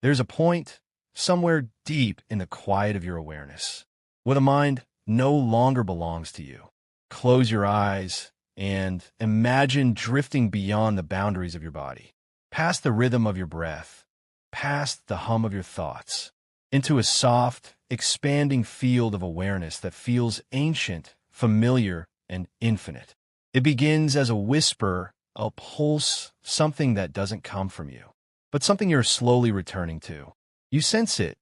There's a point somewhere deep in the quiet of your awareness where the mind no longer belongs to you. Close your eyes and imagine drifting beyond the boundaries of your body, past the rhythm of your breath, past the hum of your thoughts, into a soft, expanding field of awareness that feels ancient, familiar, and infinite. It begins as a whisper, a pulse, something that doesn't come from you, but something you're slowly returning to. You sense it,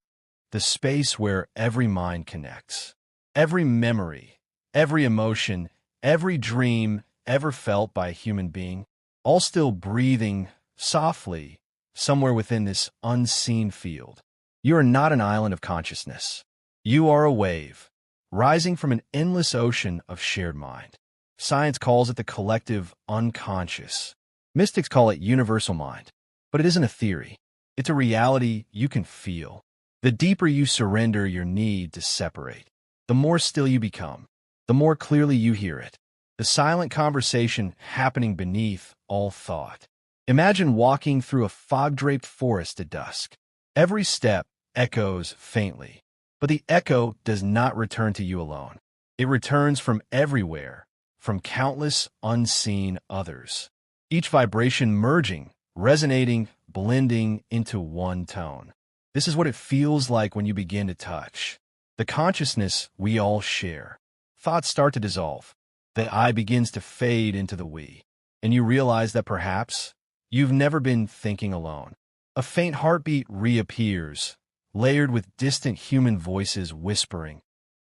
the space where every mind connects. Every memory, every emotion, every dream ever felt by a human being, all still breathing softly somewhere within this unseen field. You are not an island of consciousness. You are a wave, rising from an endless ocean of shared mind. Science calls it the collective unconscious. Mystics call it universal mind. But it isn't a theory. It's a reality you can feel. The deeper you surrender your need to separate, the more still you become, the more clearly you hear it. The silent conversation happening beneath all thought. Imagine walking through a fog-draped forest at dusk. Every step echoes faintly, but the echo does not return to you alone. It returns from everywhere, from countless unseen others. Each vibration merging, resonating, blending into one tone. This is what it feels like when you begin to touch the consciousness we all share. Thoughts start to dissolve. The I begins to fade into the we. And you realize that perhaps you've never been thinking alone. A faint heartbeat reappears, layered with distant human voices whispering,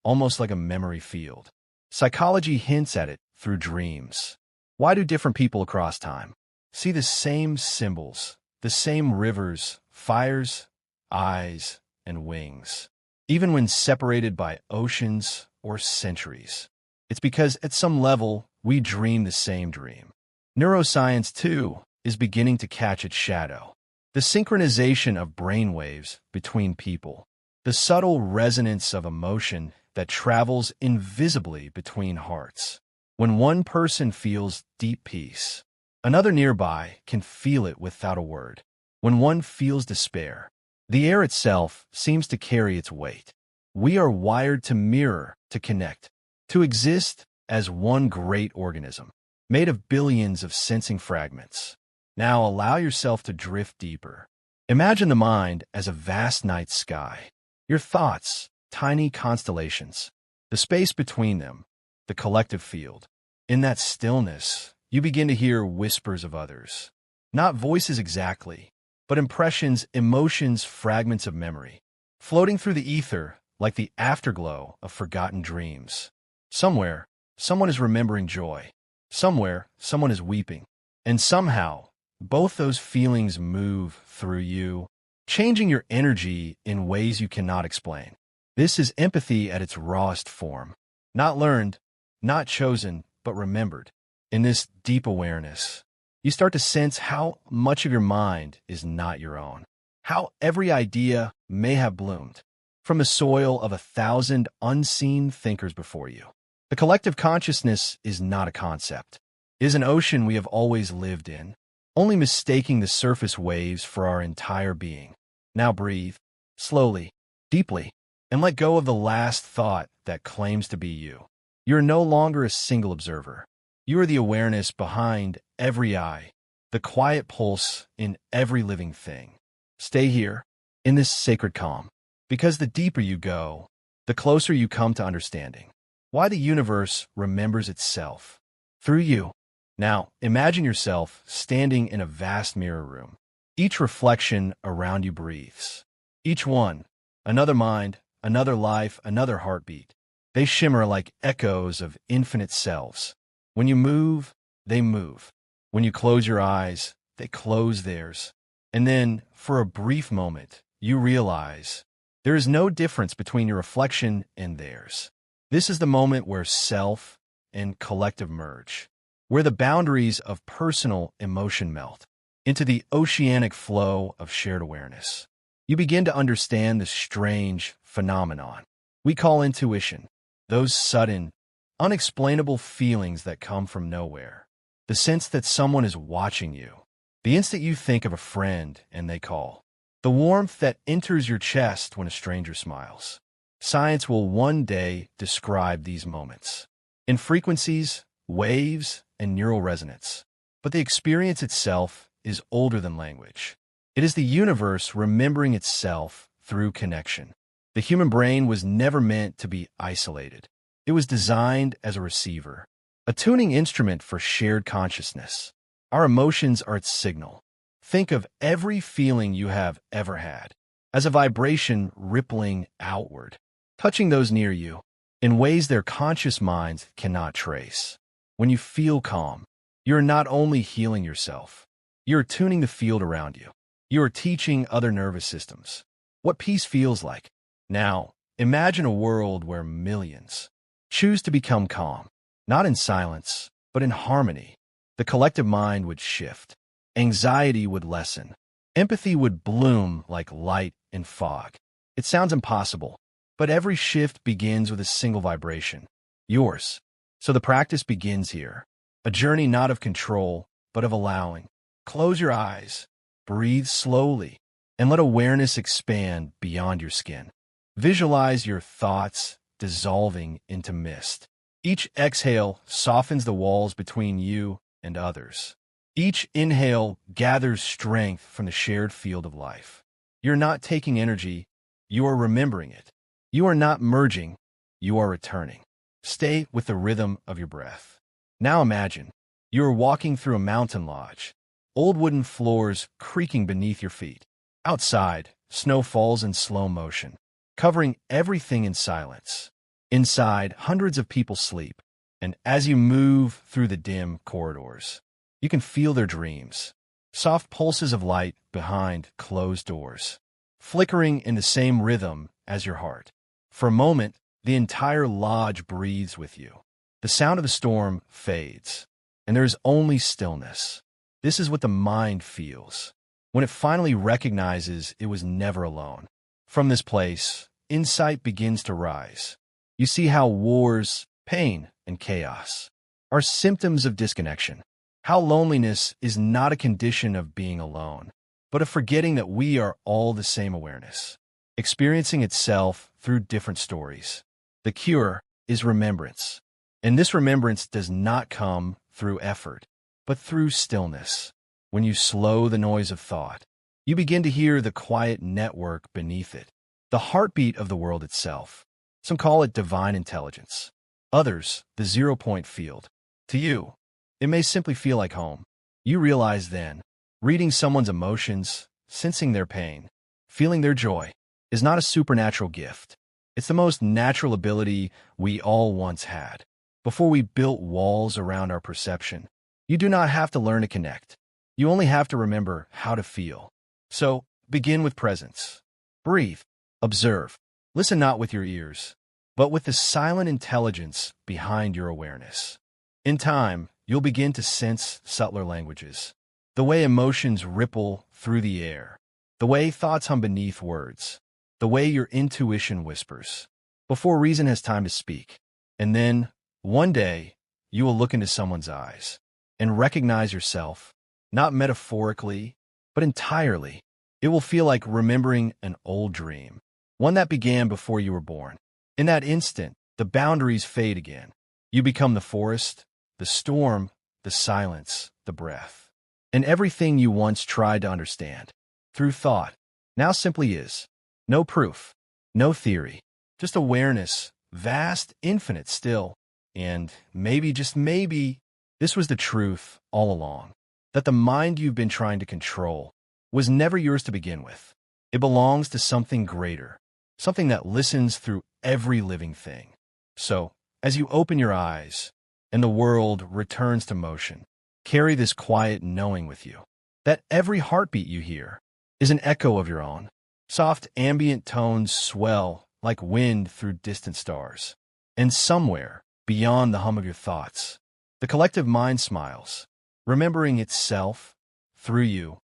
almost like a memory field. Psychology hints at it through dreams. Why do different people across time see the same symbols, the same rivers, fires, eyes, and wings, even when separated by oceans or centuries? It's because at some level, we dream the same dream. Neuroscience, too, is beginning to catch its shadow. The synchronization of brainwaves between people, the subtle resonance of emotion that travels invisibly between hearts. When one person feels deep peace, another nearby can feel it without a word. When one feels despair, the air itself seems to carry its weight. We are wired to mirror, to connect, to exist as one great organism, made of billions of sensing fragments. Now allow yourself to drift deeper. Imagine the mind as a vast night sky. Your thoughts, tiny constellations. The space between them, the collective field. In that stillness, you begin to hear whispers of others. Not voices exactly, but impressions, emotions, fragments of memory, floating through the ether like the afterglow of forgotten dreams. Somewhere, someone is remembering joy. Somewhere, someone is weeping. And somehow, both those feelings move through you, changing your energy in ways you cannot explain. This is empathy at its rawest form. Not learned, not chosen, but remembered. In this deep awareness, you start to sense how much of your mind is not your own. How every idea may have bloomed from the soil of 1,000 unseen thinkers before you. The collective consciousness is not a concept. It is an ocean we have always lived in, only mistaking the surface waves for our entire being. Now breathe, slowly, deeply, and let go of the last thought that claims to be you. You are no longer a single observer. You are the awareness behind every eye, the quiet pulse in every living thing. Stay here, in this sacred calm, because the deeper you go, the closer you come to understanding why the universe remembers itself through you. Now, imagine yourself standing in a vast mirror room. Each reflection around you breathes. Each one, another mind, another life, another heartbeat. They shimmer like echoes of infinite selves. When you move, they move. When you close your eyes, they close theirs. And then, for a brief moment, you realize there is no difference between your reflection and theirs. This is the moment where self and collective merge, where the boundaries of personal emotion melt into the oceanic flow of shared awareness. You begin to understand this strange phenomenon we call intuition, those sudden, unexplainable feelings that come from nowhere, the sense that someone is watching you, the instant you think of a friend and they call, the warmth that enters your chest when a stranger smiles. Science will one day describe these moments in frequencies, waves, and neural resonance. But the experience itself is older than language. It is the universe remembering itself through connection. The human brain was never meant to be isolated. It was designed as a receiver, a tuning instrument for shared consciousness. Our emotions are its signal. Think of every feeling you have ever had as a vibration rippling outward, touching those near you in ways their conscious minds cannot trace. When you feel calm, you're not only healing yourself, you're tuning the field around you. You are teaching other nervous systems what peace feels like. Now, imagine a world where millions choose to become calm, not in silence, but in harmony. The collective mind would shift. Anxiety would lessen. Empathy would bloom like light in fog. It sounds impossible, but every shift begins with a single vibration, yours. So the practice begins here, a journey not of control, but of allowing. Close your eyes, breathe slowly, and let awareness expand beyond your skin. Visualize your thoughts dissolving into mist. Each exhale softens the walls between you and others. Each inhale gathers strength from the shared field of life. You're not taking energy, you are remembering it. You are not merging, you are returning. Stay with the rhythm of your breath. Now imagine, you are walking through a mountain lodge, old wooden floors creaking beneath your feet. Outside, snow falls in slow motion, covering everything in silence. Inside, hundreds of people sleep, and as you move through the dim corridors, you can feel their dreams, soft pulses of light behind closed doors, flickering in the same rhythm as your heart. For a moment, the entire lodge breathes with you. The sound of the storm fades, and there is only stillness. This is what the mind feels when it finally recognizes it was never alone. From this place, insight begins to rise. You see how wars, pain, and chaos are symptoms of disconnection. How loneliness is not a condition of being alone, but of forgetting that we are all the same awareness, experiencing itself through different stories. The cure is remembrance, and this remembrance does not come through effort, but through stillness. When you slow the noise of thought, you begin to hear the quiet network beneath it, the heartbeat of the world itself. Some call it divine intelligence, others the zero-point field. To you, it may simply feel like home. You realize then, reading someone's emotions, sensing their pain, feeling their joy, is not a supernatural gift. It's the most natural ability we all once had. Before we built walls around our perception, you do not have to learn to connect. You only have to remember how to feel. So, begin with presence. Breathe, observe, listen not with your ears, but with the silent intelligence behind your awareness. In time, you'll begin to sense subtler languages, the way emotions ripple through the air, the way thoughts hum beneath words, the way your intuition whispers, before reason has time to speak. And then, one day, you will look into someone's eyes and recognize yourself, not metaphorically, but entirely. It will feel like remembering an old dream, one that began before you were born. In that instant, the boundaries fade again. You become the forest, the storm, the silence, the breath. And everything you once tried to understand, through thought, now simply is. No proof, no theory, just awareness, vast, infinite still. And maybe, just maybe, this was the truth all along, that the mind you've been trying to control was never yours to begin with. It belongs to something greater, something that listens through every living thing. So, as you open your eyes and the world returns to motion, carry this quiet knowing with you, that every heartbeat you hear is an echo of your own. Soft ambient tones swell like wind through distant stars. And somewhere, beyond the hum of your thoughts, the collective mind smiles, remembering itself through you